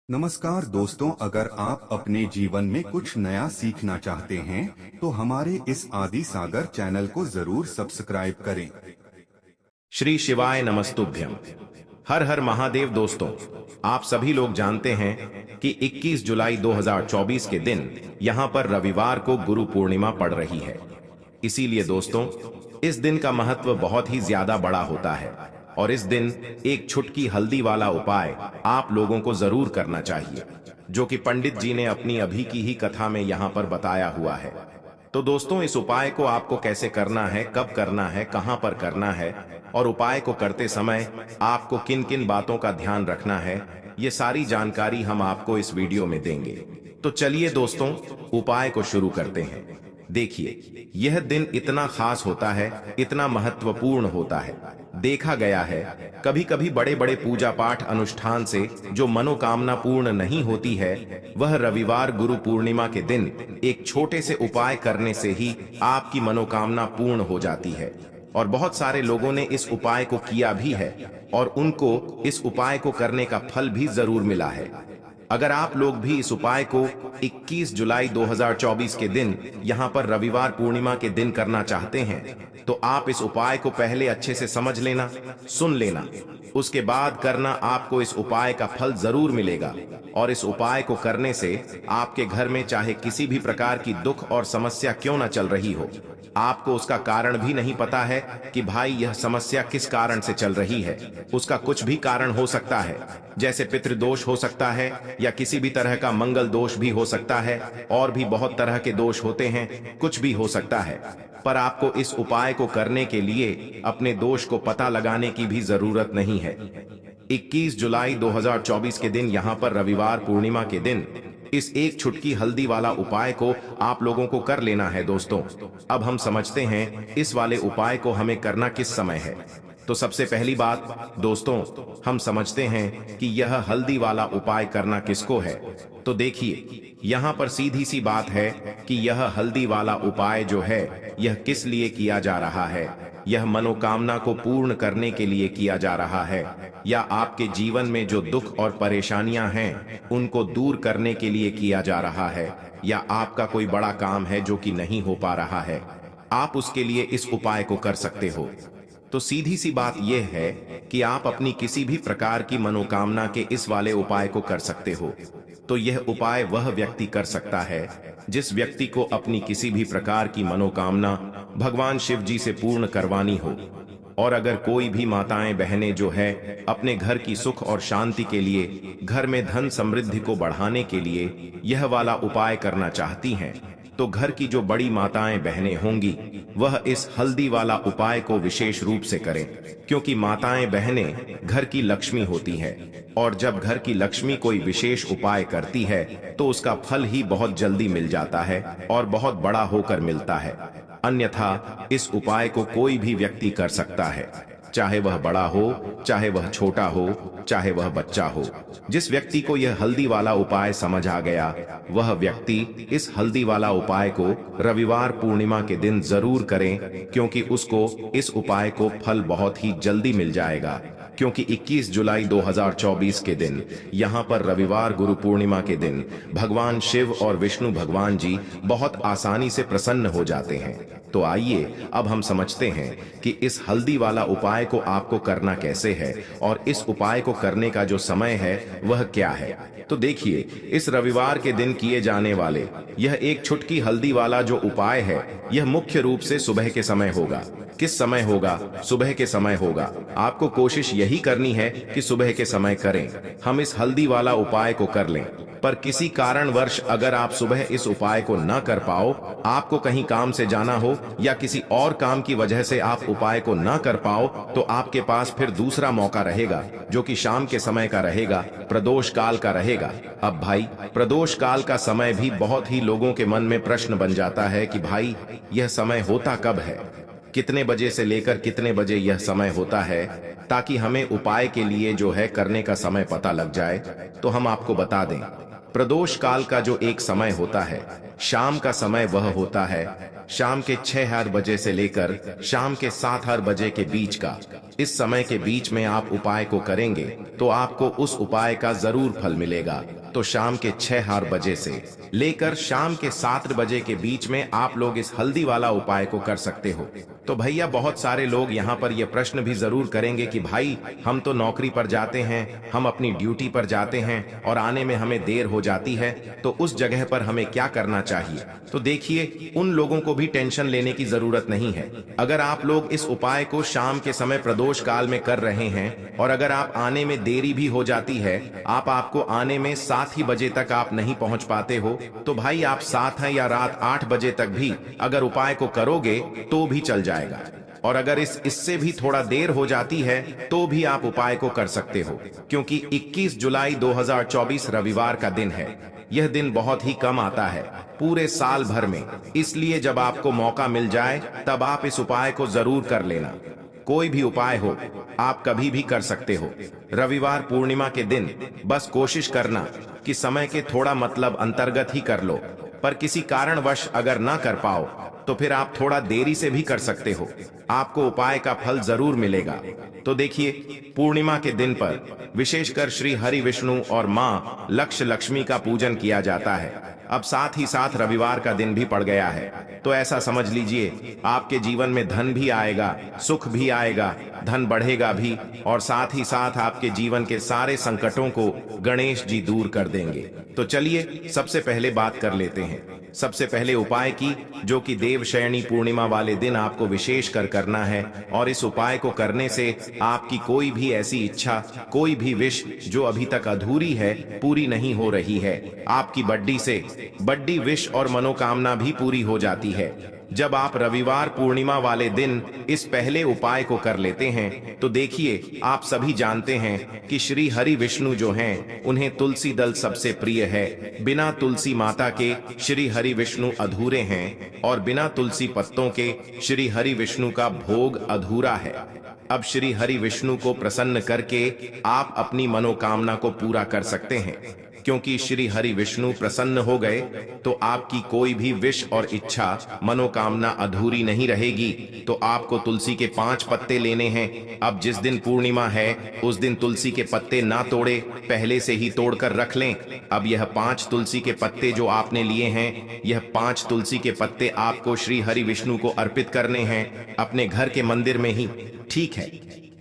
नमस्कार दोस्तों, अगर आप अपने जीवन में कुछ नया सीखना चाहते हैं तो हमारे इस आदि सागर चैनल को जरूर सब्सक्राइब करें। श्री शिवाय नमस्तुभ्यम। हर हर महादेव। दोस्तों, आप सभी लोग जानते हैं कि 21 जुलाई 2024 के दिन यहां पर रविवार को गुरु पूर्णिमा पड़ रही है। इसीलिए दोस्तों, इस दिन का महत्व बहुत ही ज्यादा बड़ा होता है और इस दिन एक छुटकी हल्दी वाला उपाय आप लोगों को जरूर करना चाहिए, जो कि पंडित जी ने अपनी अभी की ही कथा में यहां पर बताया हुआ है। तो दोस्तों, इस उपाय को आपको कैसे करना है, कब करना है, कहां पर करना है और उपाय को करते समय आपको किन किन बातों का ध्यान रखना है, ये सारी जानकारी हम आपको इस वीडियो में देंगे। तो चलिए दोस्तों, उपाय को शुरू करते हैं। देखिए, यह दिन इतना खास होता है, इतना महत्वपूर्ण होता है। देखा गया है कभी कभी बड़े बड़े पूजा पाठ अनुष्ठान से जो मनोकामना पूर्ण नहीं होती है, वह रविवार गुरु पूर्णिमा के दिन एक छोटे से उपाय करने से ही आपकी मनोकामना पूर्ण हो जाती है। और बहुत सारे लोगों ने इस उपाय को किया भी है और उनको इस उपाय को करने का फल भी जरूर मिला है। अगर आप लोग भी इस उपाय को 21 जुलाई 2024 के दिन यहां पर रविवार पूर्णिमा के दिन करना चाहते हैं, तो आप इस उपाय को पहले अच्छे से समझ लेना, सुन लेना, उसके बाद करना। आपको इस उपाय का फल जरूर मिलेगा और इस उपाय को करने से आपके घर में चाहे किसी भी प्रकार की दुख और समस्या क्यों न चल रही हो, आपको उसका कारण भी नहीं पता है कि भाई यह समस्या किस कारण से चल रही है। उसका कुछ भी कारण हो सकता है, जैसे पितृदोष हो सकता है या किसी भी तरह का मंगल दोष भी हो सकता है, और भी बहुत तरह के दोष होते हैं, कुछ भी हो सकता है। पर आपको इस उपाय को करने के लिए अपने दोष को पता लगाने की भी जरूरत नहीं है। 21 जुलाई 2024 के दिन यहां पर रविवार पूर्णिमा के दिन इस एक छुटकी हल्दी वाला उपाय को आप लोगों को कर लेना है। दोस्तों, अब हम समझते हैं इस वाले उपाय को हमें करना किस समय है। तो सबसे पहली बात दोस्तों, हम समझते हैं कि यह हल्दी वाला उपाय करना किसको है। तो देखिए, यहाँ पर सीधी सी बात है कि यह हल्दी वाला उपाय जो है, यह किस लिए किया जा रहा है। यह मनोकामना को पूर्ण करने के लिए किया जा रहा है, या आपके जीवन में जो दुख और परेशानियां हैं उनको दूर करने के लिए किया जा रहा है, या आपका कोई बड़ा काम है जो कि नहीं हो पा रहा है, आप उसके लिए इस उपाय को कर सकते हो। तो सीधी सी बात यह है कि आप अपनी किसी भी प्रकार की मनोकामना के इस वाले उपाय को कर सकते हो। तो यह उपाय वह व्यक्ति कर सकता है जिस व्यक्ति को अपनी किसी भी प्रकार की मनोकामना भगवान शिव जी से पूर्ण करवानी हो। और अगर कोई भी माताएं बहनें जो है अपने घर की सुख और शांति के लिए, घर में धन समृद्धि को बढ़ाने के लिए यह वाला उपाय करना चाहती हैं, तो घर की जो बड़ी माताएं बहनें होंगी वह इस हल्दी वाला उपाय को विशेष रूप से करें, क्योंकि माताएं बहनें घर की लक्ष्मी होती हैं और जब घर की लक्ष्मी कोई विशेष उपाय करती है तो उसका फल ही बहुत जल्दी मिल जाता है और बहुत बड़ा होकर मिलता है। अन्यथा इस उपाय को कोई भी व्यक्ति कर सकता है, चाहे वह बड़ा हो, चाहे वह छोटा हो, चाहे वह बच्चा हो। जिस व्यक्ति को यह हल्दी वाला उपाय समझ आ गया, वह व्यक्ति इस हल्दी वाला उपाय को रविवार पूर्णिमा के दिन जरूर करें, क्योंकि उसको इस उपाय को फल बहुत ही जल्दी मिल जाएगा। क्योंकि 21 जुलाई 2024 के दिन यहाँ पर रविवार गुरु पूर्णिमा के दिन भगवान शिव और विष्णु भगवान जी बहुत आसानी से प्रसन्न हो जाते हैं। तो आइए अब हम समझते हैं कि इस हल्दी वाला उपाय को आपको करना कैसे है और इस उपाय को करने का जो समय है वह क्या है। तो देखिए, इस रविवार के दिन किए जाने वाले यह एक छुटकी हल्दी वाला जो उपाय है, यह मुख्य रूप से सुबह के समय होगा। किस समय होगा? सुबह के समय होगा। आपको कोशिश यही करनी है कि सुबह के समय करें, हम इस हल्दी वाला उपाय को कर लें। पर किसी कारणवश अगर आप सुबह इस उपाय को न कर पाओ, आपको कहीं काम से जाना हो या किसी और काम की वजह से आप उपाय को न कर पाओ, तो आपके पास फिर दूसरा मौका रहेगा, जो कि शाम के समय का रहेगा, प्रदोष काल का रहेगा। अब भाई, प्रदोष काल का समय भी बहुत ही लोगों के मन में प्रश्न बन जाता है कि भाई यह समय होता कब है, कितने बजे से लेकर कितने बजे यह समय होता है, ताकि हमें उपाय के लिए जो है करने का समय पता लग जाए। तो हम आपको बता दें, प्रदोष काल का जो एक समय होता है, शाम का समय, वह होता है शाम के 6 बजे से लेकर शाम के 7 बजे के बीच का। इस समय के बीच में आप उपाय को करेंगे तो आपको उस उपाय का जरूर फल मिलेगा। तो शाम के 6 बजे से लेकर शाम के 7 बजे के बीच में आप लोग इस हल्दी वाला उपाय को कर सकते हो। तो भैया बहुत सारे लोग यहाँ पर ये प्रश्न भी जरूर करेंगे कि भाई हम तो नौकरी पर जाते हैं, हम अपनी ड्यूटी पर जाते हैं और आने में हमें देर हो जाती है, तो उस जगह पर हमें क्या करना चाहिए। तो देखिए, उन लोगों को भी टेंशन लेने की जरूरत नहीं है। अगर आप लोग इस उपाय को शाम के समय प्रदोष काल में कर रहे हैं और अगर आप आने में देरी भी हो जाती है, आपको आने में 7 ही बजे तक आप नहीं पहुंच पाते हो, तो भाई आप 7 या रात 8 बजे तक भी अगर उपाय को करोगे तो भी चल जाएगा। और अगर इससे भी थोड़ा देर हो जाती है तो भी आप उपाय को कर सकते हो, क्योंकि 21 जुलाई 2024 रविवार का दिन है। यह दिन बहुत ही कम आता है पूरे साल भर में, इसलिए जब आपको मौका मिल जाए तब आप इस उपाय को जरूर कर लेना। कोई भी उपाय हो आप कभी भी कर सकते हो। रविवार पूर्णिमा के दिन बस कोशिश करना कि समय के थोड़ा मतलब अंतर्गत ही कर लो, पर किसी कारणवश अगर ना कर पाओ तो फिर आप थोड़ा देरी से भी कर सकते हो, आपको उपाय का फल जरूर मिलेगा। तो देखिए, पूर्णिमा के दिन पर विशेषकर श्री हरि विष्णु और मां लक्ष्मी का पूजन किया जाता है। अब साथ ही साथ रविवार का दिन भी पड़ गया है, तो ऐसा समझ लीजिए आपके जीवन में धन भी आएगा, सुख भी आएगा, धन बढ़ेगा भी, और साथ ही साथ आपके जीवन के सारे संकटों को गणेश जी दूर कर देंगे। तो चलिए सबसे पहले बात कर लेते हैं सबसे पहले उपाय की, जो कि देवशयनी पूर्णिमा वाले दिन आपको विशेष कर करना है। और इस उपाय को करने से आपकी कोई भी ऐसी इच्छा, कोई भी विश जो अभी तक अधूरी है, पूरी नहीं हो रही है, आपकी बड्डी विश और मनोकामना भी पूरी हो जाती है। जब आप रविवार पूर्णिमा वाले दिन इस पहले उपाय को कर लेते हैं तो देखिए, आप सभी जानते हैं कि श्री हरि विष्णु जो हैं, उन्हें तुलसी दल सबसे प्रिय है। बिना तुलसी माता के श्री हरि विष्णु अधूरे हैं और बिना तुलसी पत्तों के श्री हरि विष्णु का भोग अधूरा है। अब श्री हरि विष्णु को प्रसन्न करके आप अपनी मनोकामना को पूरा कर सकते हैं, क्योंकि श्री हरि विष्णु प्रसन्न हो गए तो आपकी कोई भी विश और इच्छा, मनोकामना अधूरी नहीं रहेगी। तो आपको तुलसी के 5 पत्ते लेने हैं। अब जिस दिन पूर्णिमा है उस दिन तुलसी के पत्ते ना तोड़े, पहले से ही तोड़कर रख लें। अब यह 5 तुलसी के पत्ते जो आपने लिए हैं, यह 5 तुलसी के पत्ते आपको श्री हरि विष्णु को अर्पित करने हैं अपने घर के मंदिर में ही। ठीक है,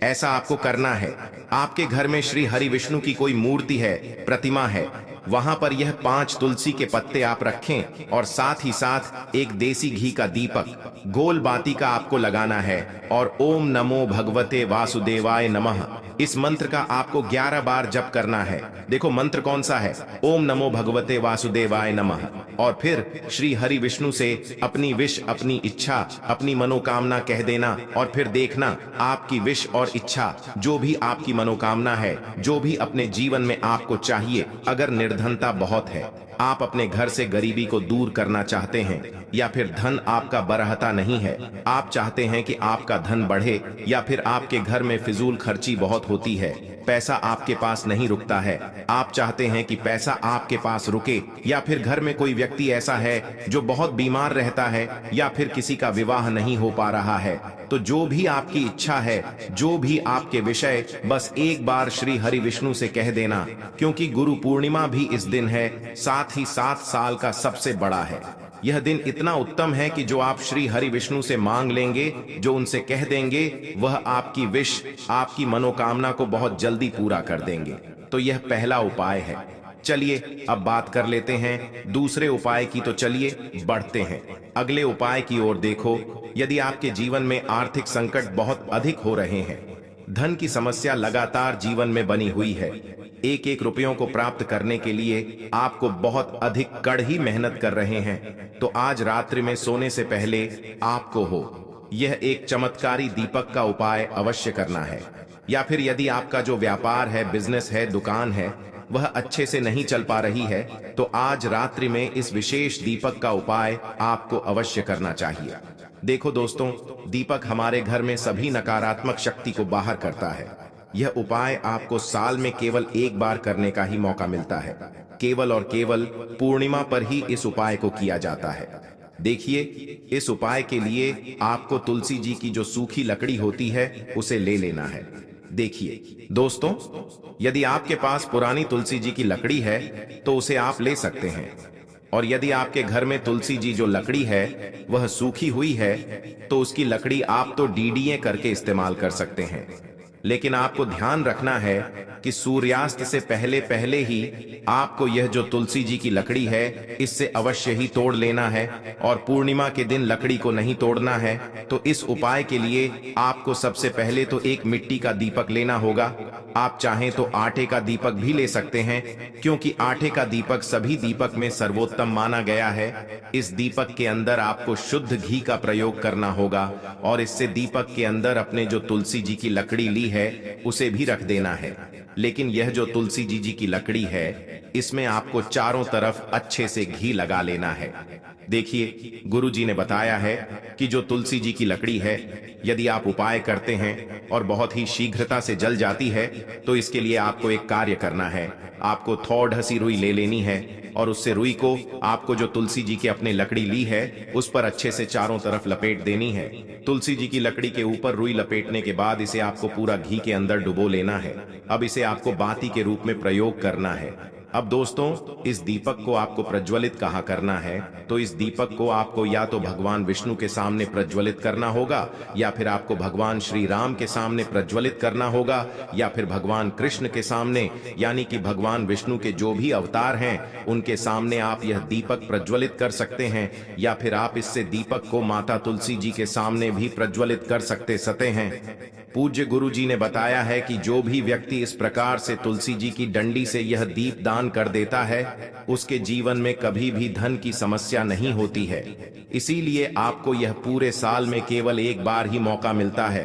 ऐसा आपको करना है। आपके घर में श्री हरि विष्णु की कोई मूर्ति है, प्रतिमा है, वहां पर यह 5 तुलसी के पत्ते आप रखें और साथ ही साथ एक देसी घी का दीपक गोल बाती का आपको लगाना है और ओम नमो भगवते वासुदेवाय नमः इस मंत्र का आपको 11 बार जप करना है। देखो मंत्र कौन सा है, ओम नमो भगवते वासुदेवाय नमः। और फिर श्री हरि विष्णु से अपनी विश, अपनी इच्छा, अपनी मनोकामना कह देना और फिर देखना आपकी विश और इच्छा, जो भी आपकी मनोकामना है, जो भी अपने जीवन में आपको चाहिए, अगर निर्धनता बहुत है, आप अपने घर से गरीबी को दूर करना चाहते हैं, या फिर धन आपका बरहता नहीं है, आप चाहते हैं कि आपका धन बढ़े, या फिर आपके घर में फिजूल खर्ची बहुत होती है, पैसा आपके पास नहीं रुकता है, आप चाहते हैं कि पैसा आपके पास रुके, या फिर घर में कोई व्यक्ति ऐसा है जो बहुत बीमार रहता है, या फिर किसी का विवाह नहीं हो पा रहा है, तो जो भी आपकी इच्छा है, जो भी आपके विषय, बस एक बार श्री हरि विष्णु से कह देना, क्योंकि गुरु पूर्णिमा भी इस दिन है, साथ ही 7 साल का सबसे बड़ा है। यह दिन इतना उत्तम है कि जो आप श्री हरि विष्णु से मांग लेंगे, जो उनसे कह देंगे, वह आपकी विश, आपकी मनोकामना को बहुत जल्दी पूरा कर देंगे। तो यह पहला उपाय है। चलिए अब बात कर लेते हैं दूसरे उपाय की। तो चलिए बढ़ते हैं अगले उपाय की ओर। देखो, यदि आपके जीवन में आर्थिक संकट बहुत अधिक हो रहे हैं, धन की समस्या लगातार जीवन में बनी हुई है, एक एक रुपयों को प्राप्त करने के लिए आपको बहुत अधिक कड़ी मेहनत कर रहे हैं, तो आज रात्रि में सोने से पहले आपको यह एक चमत्कारी दीपक का उपाय अवश्य करना है। या फिर यदि आपका जो व्यापार है, बिजनेस है, दुकान है, वह अच्छे से नहीं चल पा रही है, तो आज रात्रि में इस विशेष दीपक का उपाय आपको अवश्य करना चाहिए। देखो दोस्तों, दीपक हमारे घर में सभी नकारात्मक शक्ति को बाहर करता है। यह उपाय आपको साल में केवल एक बार करने का ही मौका मिलता है। केवल और केवल पूर्णिमा पर ही इस उपाय को किया जाता है। देखिए, इस उपाय के लिए आपको तुलसी जी की जो सूखी लकड़ी होती है उसे ले लेना है। देखिए दोस्तों, यदि आपके पास पुरानी तुलसी जी की लकड़ी है तो उसे आप ले सकते हैं, और यदि आपके घर में तुलसी जी जो लकड़ी है वह सूखी हुई है तो उसकी लकड़ी आप तो डीडीए करके इस्तेमाल कर सकते हैं। लेकिन आपको ध्यान रखना है कि सूर्यास्त से पहले पहले ही आपको यह जो तुलसी जी की लकड़ी है इससे अवश्य ही तोड़ लेना है, और पूर्णिमा के दिन लकड़ी को नहीं तोड़ना है। तो इस उपाय के लिए आपको सबसे पहले तो एक मिट्टी का दीपक लेना होगा। आप चाहें तो आटे का दीपक भी ले सकते हैं, क्योंकि आटे का दीपक सभी दीपक में सर्वोत्तम माना गया है। इस दीपक के अंदर आपको शुद्ध घी का प्रयोग करना होगा, और इससे दीपक के अंदर अपने जो तुलसी जी की लकड़ी ली है उसे भी रख देना है। लेकिन यह जो तुलसी जी की लकड़ी है इसमें आपको चारों तरफ अच्छे से घी लगा लेना है। देखिए, गुरु जी ने बताया है कि जो तुलसी जी की लकड़ी है यदि आप उपाय करते हैं और बहुत ही शीघ्रता से जल जाती है तो इसके लिए आपको एक कार्य करना है। आपको थोड़ ढसी रुई ले लेनी है, और उससे रुई को आपको जो तुलसी जी की अपने लकड़ी ली है उस पर अच्छे से चारों तरफ लपेट देनी है। तुलसी जी की लकड़ी के ऊपर रुई लपेटने के बाद इसे आपको पूरा घी के अंदर डुबो लेना है। अब इसे आपको बाती के रूप में प्रयोग करना है। अब दोस्तों, इस दीपक को आपको प्रज्वलित कहाँ करना है, तो इस दीपक को आपको या तो भगवान विष्णु के सामने प्रज्वलित करना होगा, या फिर आपको भगवान श्री राम के सामने प्रज्वलित करना होगा, या फिर भगवान कृष्ण के सामने, यानी कि भगवान विष्णु के जो भी अवतार हैं उनके सामने आप यह दीपक प्रज्वलित कर सकते हैं, या फिर आप इससे दीपक को माता तुलसी जी के सामने भी प्रज्वलित कर सकते हैं। पूज्य गुरु जी ने बताया है कि जो भी व्यक्ति इस प्रकार से तुलसी जी की डंडी से यह दीप दान कर देता है उसके जीवन में कभी भी धन की समस्या नहीं होती है। इसीलिए आपको यह पूरे साल में केवल एक बार ही मौका मिलता है।